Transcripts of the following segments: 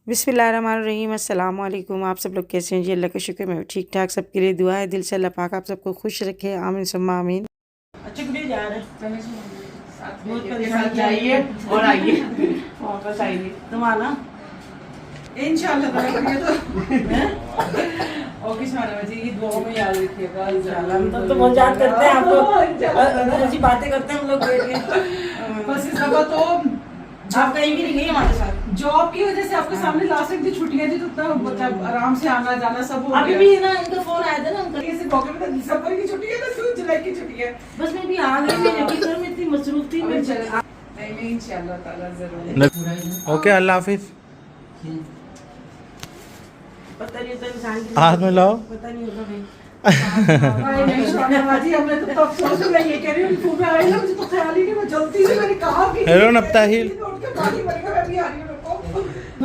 बिस्मिल्लाहिर्रहमानिर्रहीम, अस्सलाम वालेकुम। आप सब लोग कैसे हैं जी? अल्लाह का शुक्र मैं ठीक ठाक। सबके लिए दुआ है दिल से, अल्लाह पाक आप सबको खुश रखे, आमीन सुम्मा आमीन। अच्छा गुड़िया जा रहे बहुत परेशान जाइए और आइए वापस आइए तुम आना इंशाल्लाह। और किस माना बच्चे की दुआ में याद रखिएगा इंशाल्लाह। हम तो बहुत याद करते हैं आपको, अच्छी बातें करते हैं हम लोग बैठ के। बस इस दफा तो आप कहीं भी नहीं गई हमारे साथ, जॉब की वजह से आपके सामने लास्ट वीक की छुट्टियां थी तो उतना मतलब आराम से आना जाना सब हो अभी भी ना इनका फोन आया था ना अंकल से पॉकेट में दिसंबर की छुट्टी है ना 2 जुलाई की छुट्टी है। बस मैं भी आ गई, मैं अभी घर में इतनी मसरूफ थी। मैं नहीं इंशाल्लाह ताला जरूर। ओके अल्लाह हाफिज। पता नहीं होता इंसान हाथ में लाओ, पता नहीं होता भाई। नहीं शौनाबाजी हमने तो अफसोस है, मैं ये कह रही हूँ सुबह आई ना मुझे तो ख्याल ही नहीं, मैं जल्दी से मैंने कहा कि हेलो नफ्ताहिल मुझे कह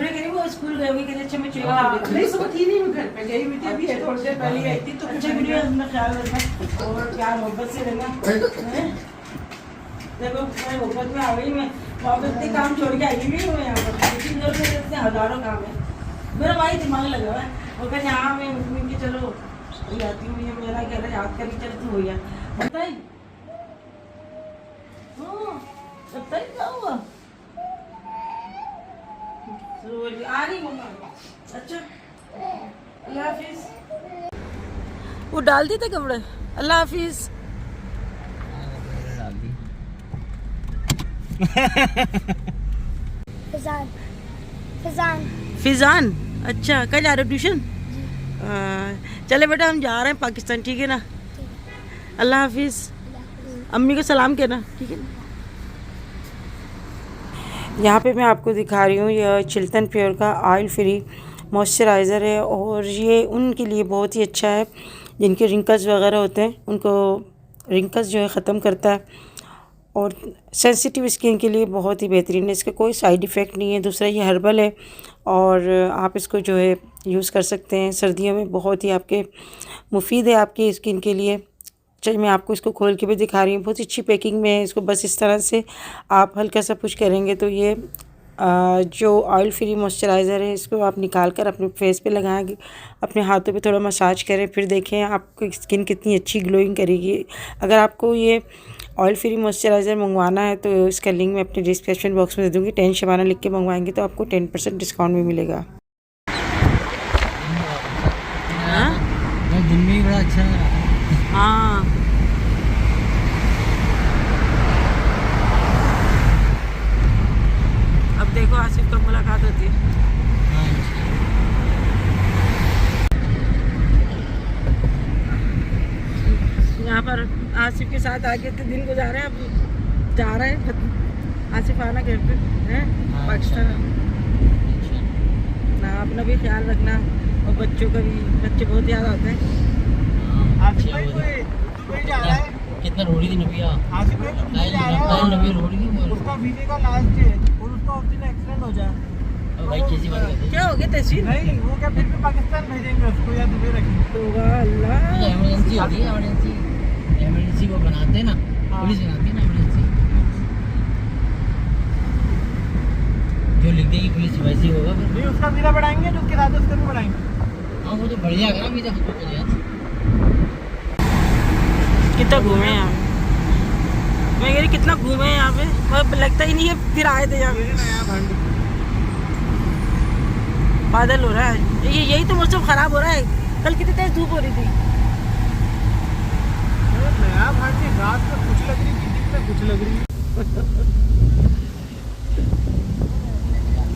रही वो स्कूल गए हुए, कह रहे अच्छा मैं चेक कर देती हूँ। नहीं सुबह थी नहीं, मैं घर पे गई हुई थी, अभी थोड़ी देर पहले आई थी। तो अच्छा वीडियो अपना ख्याल रखना और प्यार मोहब्बत से रहना। देखो मैं मोहब्बत में आ गई, मैं वापस इतने काम छोड़ के आई हुई हूँ यहाँ पर, लेकिन इतने हज़ारों काम है। मेरा वही दिमाग लगा हुआ है, वो कहते हाँ मैं उनकी चलो जाती हूँ, ये मेरा कह रहा याद करके चल तू हो गया बताइए। बताइए क्या हुआ? आ रही मम्मा। अच्छा अल्लाह हाफिज। वो डाल दी थे कपड़े। अल्लाह हाफिज। फिजान फिजान फिजान अच्छा कल जा रहे हो ट्यूशन? चले बेटा हम जा रहे हैं पाकिस्तान, ठीक है ना? अल्लाह हाफिज। अम्मी को सलाम कहना, ठीक है ना? यहाँ पे मैं आपको दिखा रही हूँ, यह चिल्टन प्योर का ऑयल फ्री मॉइस्चराइज़र है और ये उनके लिए बहुत ही अच्छा है जिनके रिंकल्स वगैरह होते हैं, उनको रिंकल्स जो है ख़त्म करता है और सेंसिटिव स्किन के लिए बहुत ही बेहतरीन है। इसका कोई साइड इफ़ेक्ट नहीं है। दूसरा ये हर्बल है और आप इसको जो है यूज़ कर सकते हैं सर्दियों में, बहुत ही आपके मुफीद है आपकी स्किन के लिए। चलिए मैं आपको इसको खोल के भी दिखा रही हूँ, बहुत अच्छी पैकिंग में है। इसको बस इस तरह से आप हल्का सा पुश करेंगे तो ये जो ऑयल फ्री मॉइस्चराइज़र है इसको आप निकाल कर अपने फेस पे लगाएंगे, अपने हाथों पे थोड़ा मसाज करें, फिर देखें आपकी स्किन कितनी अच्छी ग्लोइंग करेगी। अगर आपको ये ऑयल फ्री मॉइस्चराइज़र मंगवाना है तो इसका लिंक मैं अपने डिस्क्रिप्शन बॉक्स में दे दूँगी। 10 शबाना लिख के मंगवाएंगे तो आपको 10% डिस्काउंट भी मिलेगा। दिन में बड़ा अच्छा है। हाँ अब देखो आसिफ तो मुलाकात होती है। यहाँ पर आसिफ के साथ आके तो दिन गुजारे, अब जा रहे हैं आसिफ आना घर पे हैं पाकिस्तान ना। अपना भी ख्याल रखना और बच्चों का भी, बच्चे बहुत याद आते हैं। कितना रो रही थी नबिया, नबी रो रही थी, उसका वीजे का लास्ट है और उसका उस दिन एक्सीडेंट हो जाए। भाई कैसी बात करते क्या हो गया तहसील? नहीं वो क्या फिर भी पाकिस्तान भेजेंगे उसको या दुबई रखेंगे? अल्लाह इमरजेंसी होती है, इमरजेंसी वो बनाते हैं ना, पुलिस बनाती है ना इमरजेंसी, जो लिख देगी पुलिस वैसे ही होगा। नहीं उसका वीजा बढ़ाएंगे तो उसके साथ उसका भी बढ़ाएंगे। हाँ वो तो बढ़िया है ना वीजा खत्म हो जाए। कितना घूमे यहाँ, मैं कह रही कितना घूमे यहाँ पे, अब लगता ही नहीं है फिर आए थे यहाँ पे। बादल हो रहा है, ये यही तो मौसम ख़राब हो रहा है। कल कितनी तेज धूप हो रही थी। नया भांडी रात में कुछ लग रही थी, दिन में कुछ लग रही।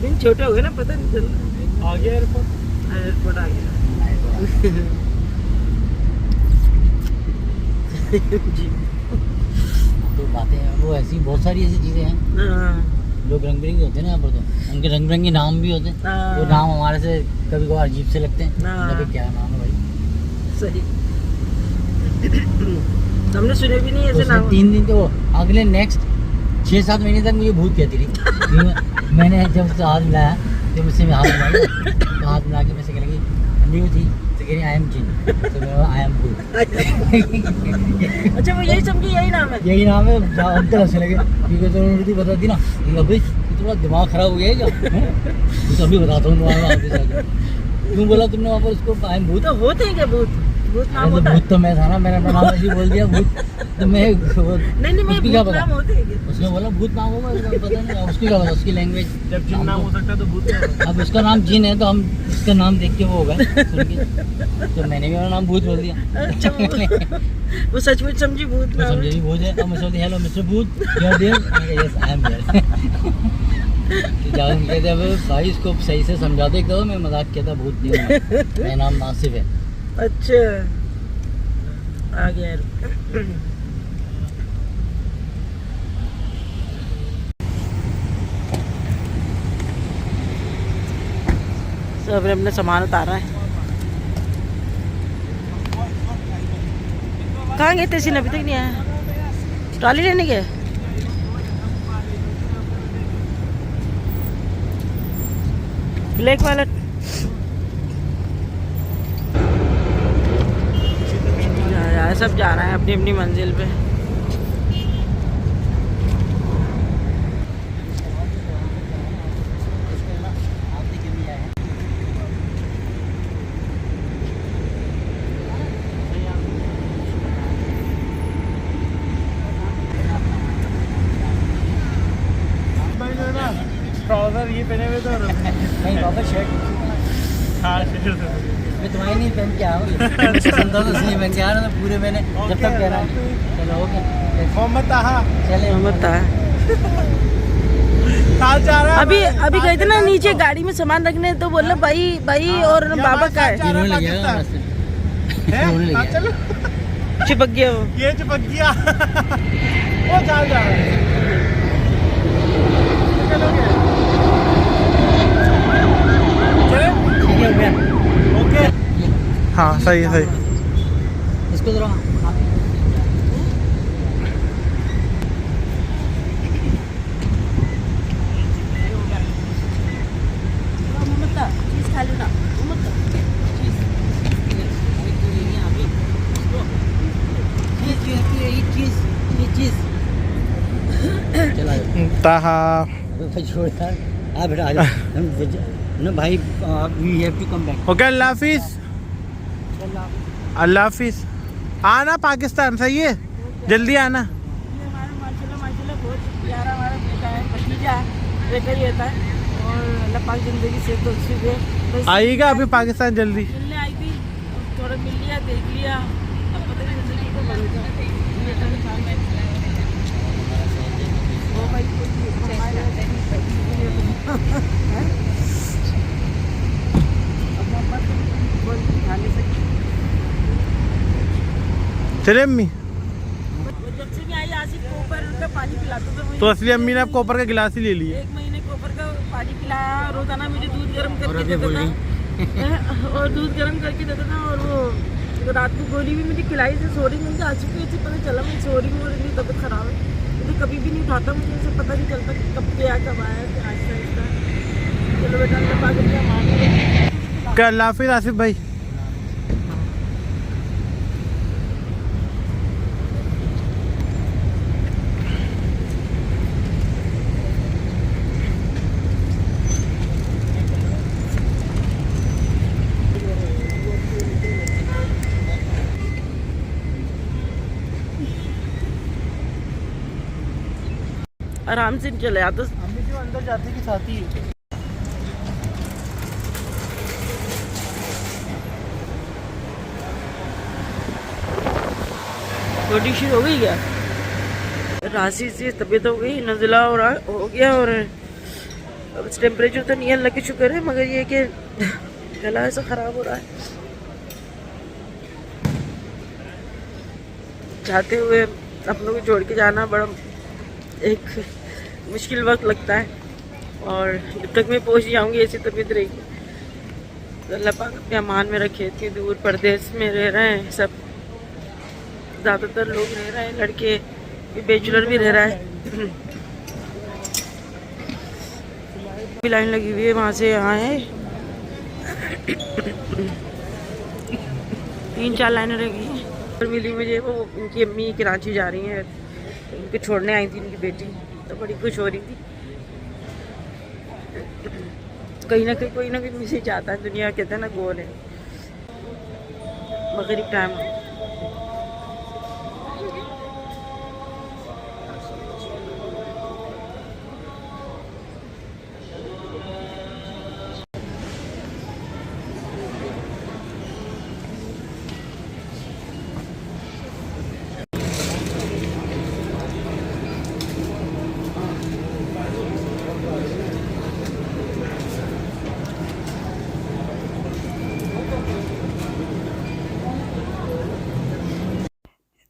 दिन छोटे हो गए ना, पता नहीं चल। आ गया एयरपोर्ट आ गया। जी तो बातें हैं वो ऐसी, बहुत सारी ऐसी चीज़ें हैं। लोग रंग बिरंगे होते हैं ना यहाँ पर, तो उनके रंग बिरंगे नाम भी होते हैं। वो नाम हमारे से कभी कभार अजीब से लगते हैं, जबकि क्या नाम है भाई। सही हमने सुने भी नहीं ऐसे नाम। 3 दिन तो अगले नेक्स्ट 6-7 महीने तक मुझे भूत कहती थी। मैंने जब से हाथ मिलाया, जब मुझसे हाथ मिलाई तो हाथ मिला के मुझसे कहने लगी न्यू थी तो कह रही आई एम जिन, तो मैं आई एम भूत। अच्छा वो यही समझी यही नाम है? यही नाम है। अंतर हंसने लगे क्योंकि तो उन्होंने बता दी ना, भाई थोड़ा दिमाग खराब हो गया है क्या? तो अभी बताता हूँ तुम्हारा वापस आके। क्यों बोला तुमने वहाँ पर उसको आई एम भूत? तो होते हैं क्या भूत? भूत नाम अरे होता तो है? भूत तो मैं था ना, मैंने अपना नाम ऐसे ही बोल दिया भूत। तो मैं नहीं मैं उसकी क्या भूत पता? नाम होते हैं क्या? उसने बोला भूत नाम होगा, इसका पता नहीं उसकी क्या पता, उसकी लैंग्वेज। जब जिन नाम हो सकता है तो भूत नहीं होता। अब उसका नाम जिन है तो हम उसका नाम देख के वो होगा सुन के, तो मैंने भी मेरा नाम भूत बोल दिया। अच्छा वो सचमुच समझी भूत तो नाम समझे है। भी भूत है। अब मैं सोचती hello mister Bhoot, you are there? Yes I am there. जब हम कहते अब भाई इसको सही से समझा दो, एक दो मैं मजाक किया था, भूत नहीं हूँ, मेरा नाम नासिफ है। अच्छा आ गया यार। सब अपने सामान उतारा है। कहाँ गए थे सिन? अभी तक नहीं आया। ट्रॉली लेने गए? ब्लैक वाला सब जा रहा है अपनी अपनी मंजिल पे। ट्राउजर ये पहने हुए तो नहीं बाबा शर्ट हाँ शर्ट मैं तुम्हारी नहीं पहन के आया हूँ, पसंद था तो इसलिए पहन के आया ना, तो पूरे मैंने जब तक कह रहा हूँ। चलो ओके मोहम्मद ताहा चले मत आ। कहाँ जा रहा है? अभी गए थे ना नीचे गाड़ी में सामान रखने, तो बोला भाई और बाबा का है। रोने लग गया रास्ते हैं? रोने लग हाँ, गया। चलो चिपक गया वो। ये चिपक गया। वो जा रहा है। चलोगे? चले? ठीक है भैया, ओके हाँ सही है सही। इसको जरा चीज खा लेना। चला ताहा छोड़ यार, आ बेटा आ जा ना भाई, we have to come back. Okay अल्लाह हाफिज। अल्लाह हाफिज। आना पाकिस्तान, सही है, जल्दी आना। माशाल्लाह बहुत प्यारा हमारा बेटा है, भतीजा है, बेटा ही रहता है। और अल्लाह पाक जिंदगी से तो सुबह आइएगा अभी पाकिस्तान जल्दी। मिलने आई थी, थोड़ा मिल लिया, देख लिया। अब पता नहीं जिंदगी को बदल चले अम्मी, जब से मैं आई आसिफ को ऊपर उनका पानी पिलाता था मुझे। तो असली अम्मी ने आप कॉपर का गिलास ही ले लिए। 1 महीने कोपर का पानी पिलाया, रोजाना मुझे दूध गर्म करके देता था। और दूध गर्म करके देता था। और वो रात को गोली भी मुझे खिलाई थी, सो रही। मुझे आसिफ को ऐसे पता चला मैं सो रही हूँ और इतनी तबीयत खराब है। मुझे कभी भी नहीं उठाता, मुझे ऐसे पता नहीं चलता कि कब गया कब आया, आहिस्ता आहिस्ता। चलो बेटा अल्लाह पाक अपना मान। क्या अल्लाह हाफिज आसिफ भाई। आराम से चले आता। अम्मी जो अंदर जाती की साथी है। बॉडी शुरू हो गई क्या? राशि से तबीयत हो गई, नज़ला हो गया। और अब टेम्परेचर तो नहीं है, अल्लाह का शुक्र है, मगर ये कि गला ऐसा ख़राब हो रहा है। जाते हुए अपनों को छोड़ के जाना बड़ा एक मुश्किल वक्त लगता है। और जब तक मैं पहुंच जाऊंगी ऐसी तबीयत रहेगी। तो अल्लाह पाक अपने अमान में रखे। इतनी दूर परदेश में रह रहे हैं सब, ज़्यादातर लोग रह रहे हैं, लड़के भी, बैचलर भी रह रहा है। भी लाइन लगी हुई है, वहाँ से यहाँ है 3-4 लाइनें लगी हैं। और मिली मुझे वो, उनकी अम्मी कराची जा रही हैं, उनको छोड़ने आई थी उनकी बेटी, तो बड़ी खुश हो रही थी। कहीं ना कहीं कोई ना कोई मैसेज आता है। दुनिया कहते हैं ना गोल है। मगरिब टाइम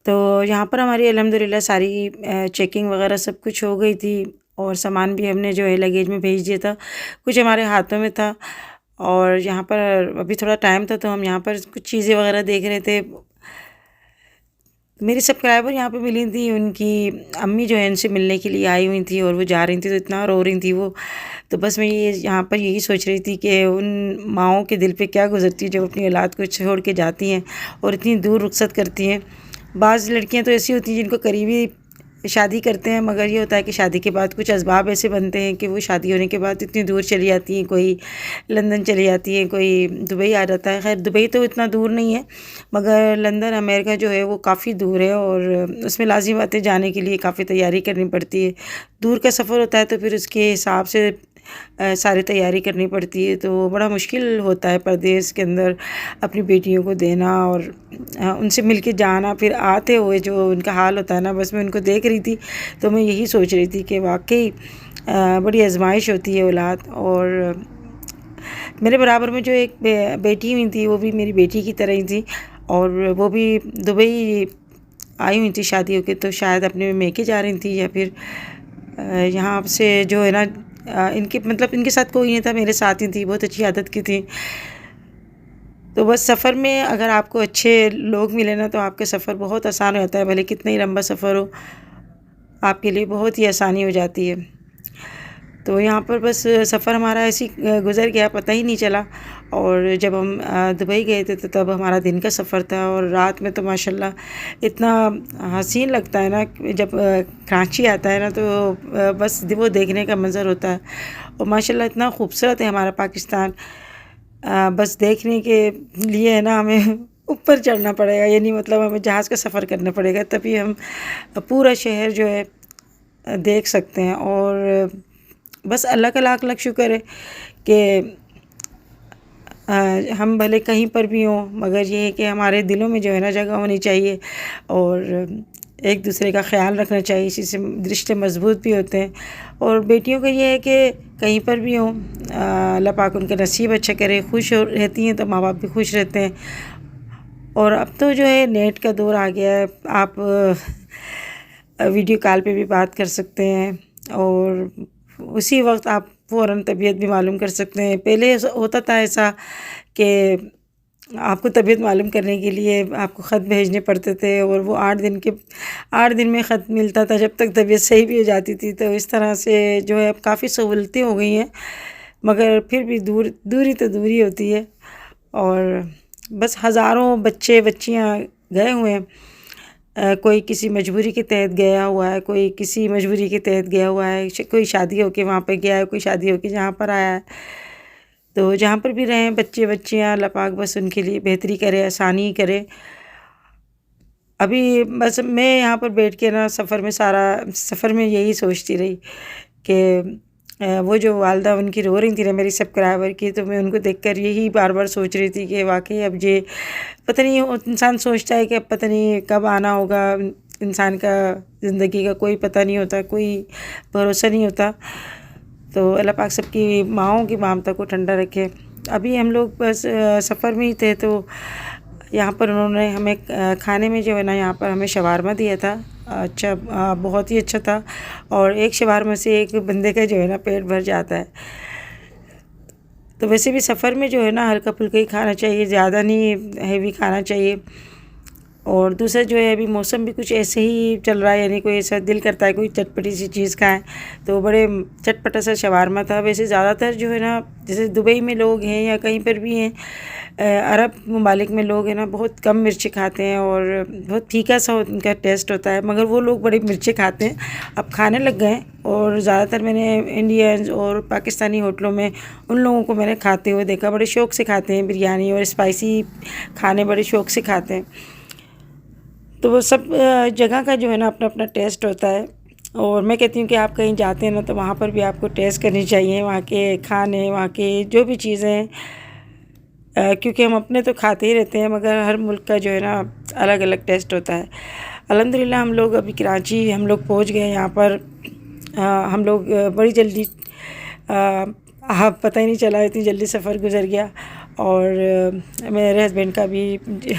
तो यहाँ पर हमारी अल्हम्दुलिल्लाह सारी चेकिंग वगैरह सब कुछ हो गई थी और सामान भी हमने जो है लगेज में भेज दिया था, कुछ हमारे हाथों में था। और यहाँ पर अभी थोड़ा टाइम था तो हम यहाँ पर कुछ चीज़ें वगैरह देख रहे थे। मेरी सब्सक्राइबर यहाँ पे मिली थी, उनकी अम्मी जो है उनसे मिलने के लिए आई हुई थी और वो जा रही थी तो इतना रो रही थी वो। तो बस मैं ये यहाँ पर यही सोच रही थी कि उन माँओं के दिल पे क्या गुजरती है जो अपनी औलाद को छोड़ के जाती हैं और इतनी दूर रुखसत करती हैं। बाज़ लड़कियां तो ऐसी होती हैं जिनको करीबी शादी करते हैं, मगर ये होता है कि शादी के बाद कुछ असबाब ऐसे बनते हैं कि वो शादी होने के बाद इतनी दूर चली जाती हैं। कोई लंदन चली जाती है, कोई दुबई आ जाता है। खैर दुबई तो इतना दूर नहीं है, मगर लंदन अमेरिका जो है वो काफ़ी दूर है और उसमें लाज़मी बात है जाने के लिए काफ़ी तैयारी करनी पड़ती है। दूर का सफ़र होता है तो फिर उसके हिसाब से सारी तैयारी करनी पड़ती है। तो बड़ा मुश्किल होता है परदेश के अंदर अपनी बेटियों को देना और उनसे मिल के जाना। फिर आते हुए जो उनका हाल होता है ना, बस मैं उनको देख रही थी तो मैं यही सोच रही थी कि वाकई बड़ी आजमाइश होती है औलाद। और मेरे बराबर में जो एक बेटी हुई थी वो भी मेरी बेटी की तरह ही थी और वो भी दुबई आई हुई थी शादी होकर। तो शायद अपने मेके जा रही थी या फिर यहाँ से जो है ना इनके मतलब इनके साथ कोई नहीं था, मेरे साथ ही थी। बहुत अच्छी आदत की थी। तो बस सफ़र में अगर आपको अच्छे लोग मिले ना तो आपका सफ़र बहुत आसान हो जाता है। भले कितना ही लंबा सफ़र हो आपके लिए बहुत ही आसानी हो जाती है। तो यहाँ पर बस सफ़र हमारा ऐसे ही गुज़र गया, पता ही नहीं चला। और जब हम दुबई गए थे तो तब हमारा दिन का सफ़र था और रात में तो माशाल्लाह इतना हसीन लगता है ना, जब कराची आता है ना तो बस वो देखने का मंज़र होता है। और माशाल्लाह इतना खूबसूरत है हमारा पाकिस्तान, बस देखने के लिए है ना हमें ऊपर चढ़ना पड़ेगा, यानी मतलब हमें जहाज़ का सफ़र करना पड़ेगा तभी हम पूरा शहर जो है देख सकते हैं। और बस अल्लाह का लाख लाख शुक्र है कि हम भले कहीं पर भी हों, मगर ये है कि हमारे दिलों में जो है ना जगह होनी चाहिए और एक दूसरे का ख्याल रखना चाहिए। इसी से रिश्ते मजबूत भी होते हैं। और बेटियों का ये है कि कहीं पर भी हों अल्लाह पाक उनका नसीब अच्छा करे, खुश रहती हैं तो माँ बाप भी खुश रहते हैं। और अब तो जो है नेट का दौर आ गया है, आप वीडियो कॉल पे भी बात कर सकते हैं और उसी वक्त आप फ़ौरन तबीयत भी मालूम कर सकते हैं। पहले होता था ऐसा कि आपको तबीयत मालूम करने के लिए आपको ख़त भेजने पड़ते थे और वो 8 दिन में ख़त मिलता था जब तक तबीयत सही भी हो जाती थी। तो इस तरह से जो है अब काफ़ी सहूलतें हो गई हैं, मगर फिर भी दूरी तो दूरी होती है। और बस हज़ारों बच्चे बच्चियाँ गए हुए हैं, कोई किसी मजबूरी के तहत गया हुआ है, कोई किसी मजबूरी के तहत गया हुआ है, कोई शादी होके वहाँ पे गया है, कोई शादी होके जहाँ पर आया है। तो जहाँ पर भी रहें बच्चे बच्चियाँ, अल्लाह पाक बस उनके लिए बेहतरी करे, आसानी करे। अभी बस मैं यहाँ पर बैठ के ना सफ़र में यही सोचती रही कि वो जो वालदा उनकी रो रही थी ना मेरी सब्सक्राइबर की, तो मैं उनको देखकर यही बार बार सोच रही थी कि वाकई अब ये पता नहीं, इंसान सोचता है कि अब पता नहीं कब आना होगा। इंसान का ज़िंदगी का कोई पता नहीं होता, कोई भरोसा नहीं होता। तो अल्लाह पाक सबकी माँओं की ममता को ठंडा रखे। अभी हम लोग बस सफ़र में ही थे तो यहाँ पर उन्होंने हमें खाने में जो है ना यहाँ पर हमें शवारमा दिया था। अच्छा, बहुत ही अच्छा था। और एक शवारमा से एक बंदे का जो है ना पेट भर जाता है। तो वैसे भी सफ़र में जो है ना हल्का फुल्का ही खाना चाहिए, ज़्यादा नहीं हैवी खाना चाहिए। और दूसरा जो है अभी मौसम भी कुछ ऐसे ही चल रहा है, यानी कोई ऐसा दिल करता है कोई चटपटी सी चीज़ खाएं, तो बड़े चटपटा सा शवारमा था। वैसे ज़्यादातर जो है ना, जैसे दुबई में लोग हैं या कहीं पर भी हैं, अरब ममालिक में लोग हैं ना, बहुत कम मिर्ची खाते हैं और बहुत फीका सा उनका टेस्ट होता है, मगर वो लोग बड़ी मिर्ची खाते हैं, अब खाने लग गए हैं। और ज़्यादातर मैंने इंडियंस और पाकिस्तानी होटलों में उन लोगों को मैंने खाते हुए देखा, बड़े शौक़ से खाते हैं बिरयानी और स्पाइसी खाने, बड़े शौक़ से खाते हैं। तो वो सब जगह का जो है ना अपना अपना टेस्ट होता है, और मैं कहती हूँ कि आप कहीं जाते हैं ना तो वहाँ पर भी आपको टेस्ट करनी चाहिए वहाँ के खाने, वहाँ के जो भी चीज़ें हैं, क्योंकि हम अपने तो खाते ही रहते हैं, मगर हर मुल्क का जो है ना अलग अलग टेस्ट होता है। अल्हम्दुलिल्लाह हम लोग अभी कराची हम लोग पहुँच गए यहाँ पर। हम लोग बड़ी जल्दी, पता ही नहीं चला, इतनी जल्दी सफ़र गुजर गया। और मेरे हस्बैंड का भी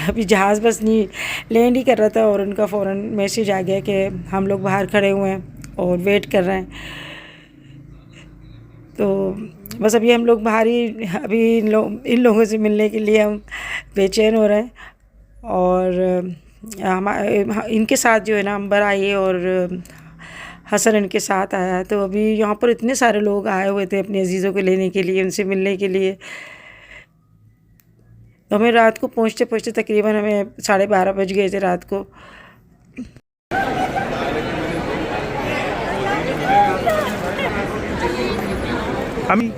अभी जहाज़ बस नहीं लैंड ही कर रहा था और उनका फ़ौरन मैसेज आ गया कि हम लोग बाहर खड़े हुए हैं और वेट कर रहे हैं। तो बस अभी हम लोग बाहर ही, अभी इन लोगों से मिलने के लिए हम बेचैन हो रहे हैं। और इनके साथ जो है ना अंबर आई और हसन इनके साथ आया, तो अभी यहाँ पर इतने सारे लोग आए हुए थे अपने अजीज़ों को लेने के लिए, उनसे मिलने के लिए। तो हमें रात को पहुँचते पहुँचते तकरीबन हमें 12:30 बज गए थे रात को। हम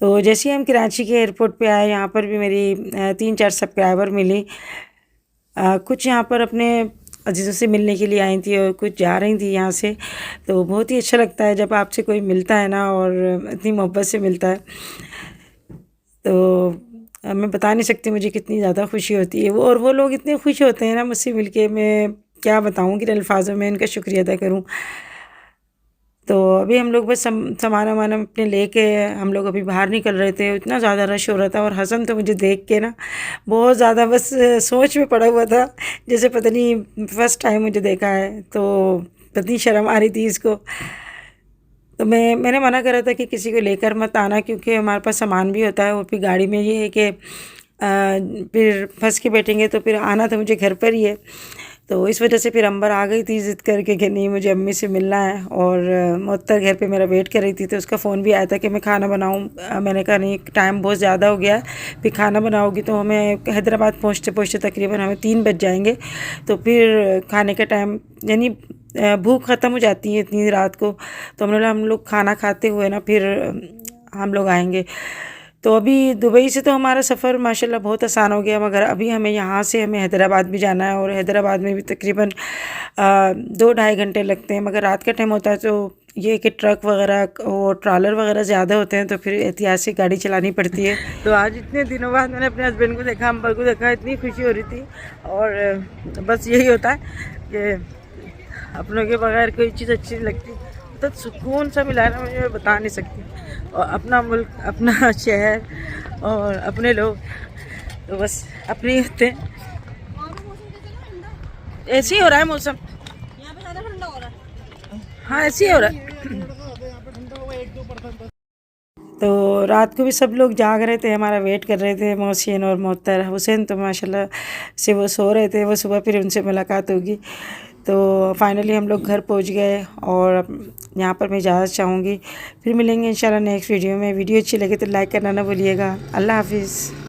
तो जैसे ही हम कराची के एयरपोर्ट पे आए, यहाँ पर भी मेरी 3-4 सब्सक्राइबर मिली। कुछ यहाँ पर अपने अजीज़ों से मिलने के लिए आई थी और कुछ जा रही थी यहाँ से। तो बहुत ही अच्छा लगता है जब आपसे कोई मिलता है ना और इतनी मोहब्बत से मिलता है, तो मैं बता नहीं सकती मुझे कितनी ज़्यादा खुशी होती है। वो लोग इतने खुश होते हैं ना मुझसे मिलके, मैं क्या बताऊँ कि अल्फाजों में इनका शुक्रिया अदा करूँ। तो अभी हम लोग बस सामान वामान अपने लेके हम लोग अभी बाहर निकल रहे थे, इतना ज़्यादा रश हो रहा था। और हसन तो मुझे देख के ना बहुत ज़्यादा बस सोच में पड़ा हुआ था, जैसे पता नहीं फ़र्स्ट टाइम मुझे देखा है, तो पता शर्म आ रही थी इसको। तो मैंने मना करा था कि किसी को लेकर मत आना, क्योंकि हमारे पास सामान भी होता है, और फिर गाड़ी में ये है कि फिर फंस के बैठेंगे, तो फिर आना तो मुझे घर पर ही है। तो इस वजह से फिर अंबर आ गई थी ज़िद करके कि नहीं मुझे अम्मी से मिलना है। और मुअत्तर घर पे मेरा वेट कर रही थी, तो उसका फ़ोन भी आया था कि मैं खाना बनाऊं। मैंने कहा नहीं, टाइम बहुत ज़्यादा हो गया है, फिर खाना बनाओगी तो हमें हैदराबाद पहुँचते पहुँचते तकरीबन हमें 3 बज जाएंगे, तो फिर खाने का टाइम, यानी भूख ख़त्म हो जाती है इतनी रात को। तो हमने हम लोग खाना खाते हुए ना फिर हम लोग आएँगे। तो अभी दुबई से तो हमारा सफ़र माशाल्लाह बहुत आसान हो गया, मगर अभी हमें यहाँ से हमें हैदराबाद भी जाना है, और हैदराबाद में भी तकरीबन 2-2.5 घंटे लगते हैं। मगर रात का टाइम होता है तो ये कि ट्रक वगैरह और ट्रॉलर वगैरह ज़्यादा होते हैं, तो फिर एहतियात गाड़ी चलानी पड़ती है। तो आज इतने दिनों बाद मैंने अपने हस्बैंड को देखा, अंबर को देखा, इतनी खुशी हो रही थी। और बस यही होता है कि अपनों के बगैर कोई चीज़ अच्छी नहीं लगती, तो सुकून सा मिला ना, मुझे बता नहीं सकती। और अपना मुल्क, अपना शहर और अपने लोग तो बस अपने होते हैं। ऐसे ही हो रहा है मौसम, यहाँ पे ज़्यादा ठंडा हो रहा है। हाँ ऐसे ही हो रहा है। तो रात को भी सब लोग जाग रहे थे, हमारा वेट कर रहे थे। मोहसिन और मोहत्तर, हुसैन तो माशाल्लाह से वो सो रहे थे, वो सुबह फिर उनसे मुलाकात होगी। तो फाइनली हम लोग घर पहुंच गए, और यहाँ पर मैं इजाज़त चाहूँगी। फिर मिलेंगे इंशाल्लाह नेक्स्ट वीडियो में। वीडियो अच्छी लगे तो लाइक करना ना भूलिएगा। अल्लाह हाफिज़।